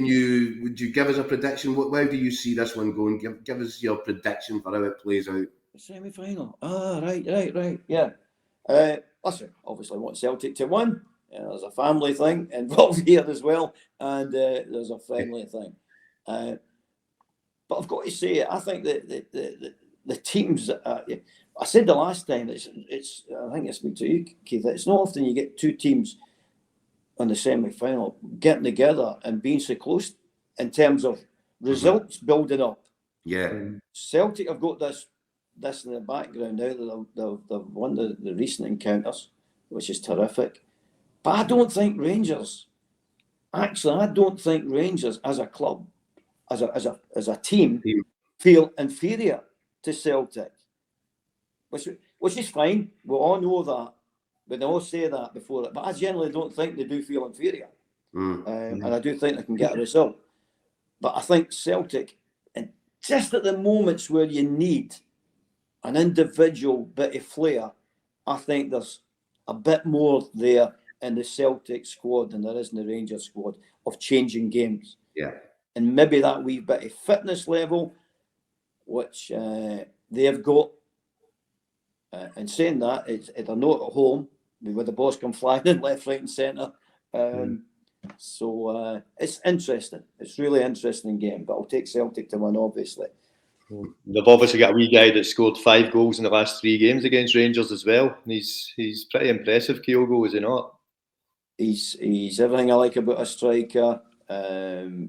would you give us a prediction? How do you see this one going? Give us your prediction for how it plays out. Semi-final. Right. Yeah. Listen, obviously I want Celtic to win. There's a family thing involved here as well, and there's a friendly thing. But I've got to say, I think that the teams. I said the last time. It's. I think it's been to you, Keith. It's not often you get two teams on the semi-final getting together and being so close in terms of results building up. Yeah. Celtic have got this in the background now that they've won the recent encounters, which is terrific. But I don't think Rangers as a club, as a team, feel inferior to Celtic, which is fine. We all know that. But they all say that before. But I generally don't think they do feel inferior. And I do think they can get a result. But I think Celtic, and just at the moments where you need an individual bit of flair, I think there's a bit more there in the Celtic squad than there is in the Rangers squad of changing games. Yeah. And maybe that wee bit of fitness level, which they've got. And saying that, they're not at home with the balls come flying in left, right and centre. So it's interesting. It's really interesting game, but I'll take Celtic to win, obviously. They've obviously got a wee guy that scored 5 goals in the last 3 games against Rangers as well. And he's pretty impressive, Kyogo, is he not? He's everything I like about a striker.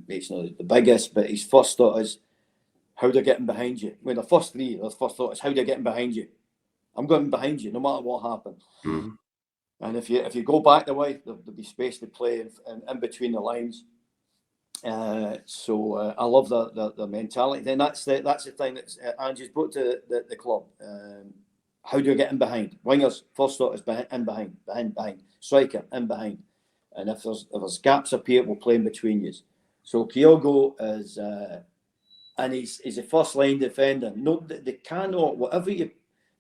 He's not the biggest, but his first thought is, how they're getting behind you. When the first thought is, how they're getting behind you. I'm going behind you, no matter what happens. And if you go back the way, there'll be space to play in between the lines. So I love the mentality. Then that's the thing that Ange's brought to the club. How do you get in behind? Wingers, first thought is behind. Striker, in behind. And if there's gaps appear, we'll play in between you. So Kyogo is, and he's a first line defender. No, they cannot, whatever you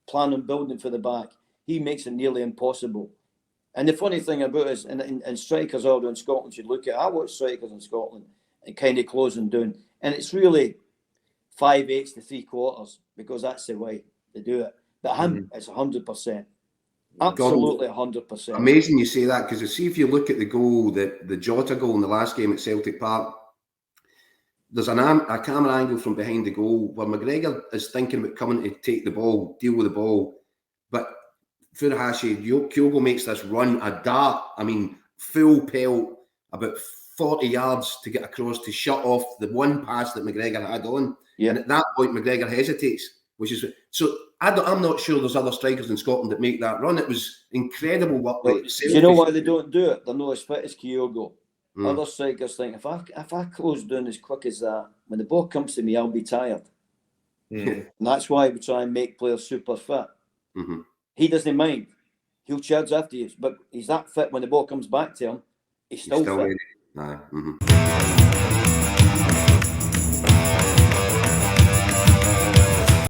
plan on building for the back, he makes it nearly impossible. And the funny thing about it is, and strikers all in Scotland should look at. I watch strikers in Scotland and kind of closing down, and it's really 5/8 to 3/4 because that's the way they do it. But him, it's 100%, absolutely 100%. Amazing you say that, because you see, if you look at the goal, the Jota goal in the last game at Celtic Park, there's a camera angle from behind the goal where McGregor is thinking about coming to take the ball, deal with the ball, but Furuhashi, Kyogo makes this run, a dart, full pelt, about 40 yards to get across to shut off the one pass that McGregor had on. Yeah. And at that point, McGregor hesitates, so I'm not sure there's other strikers in Scotland that make that run. It was incredible what do you know why they don't do it? They're not as fit as Kyogo. Other strikers think, if I close down as quick as that, when the ball comes to me, I'll be tired. And that's why we try and make players super fit. He doesn't mind. He'll charge after you, but he's that fit when the ball comes back to him. He's still fit. Ready.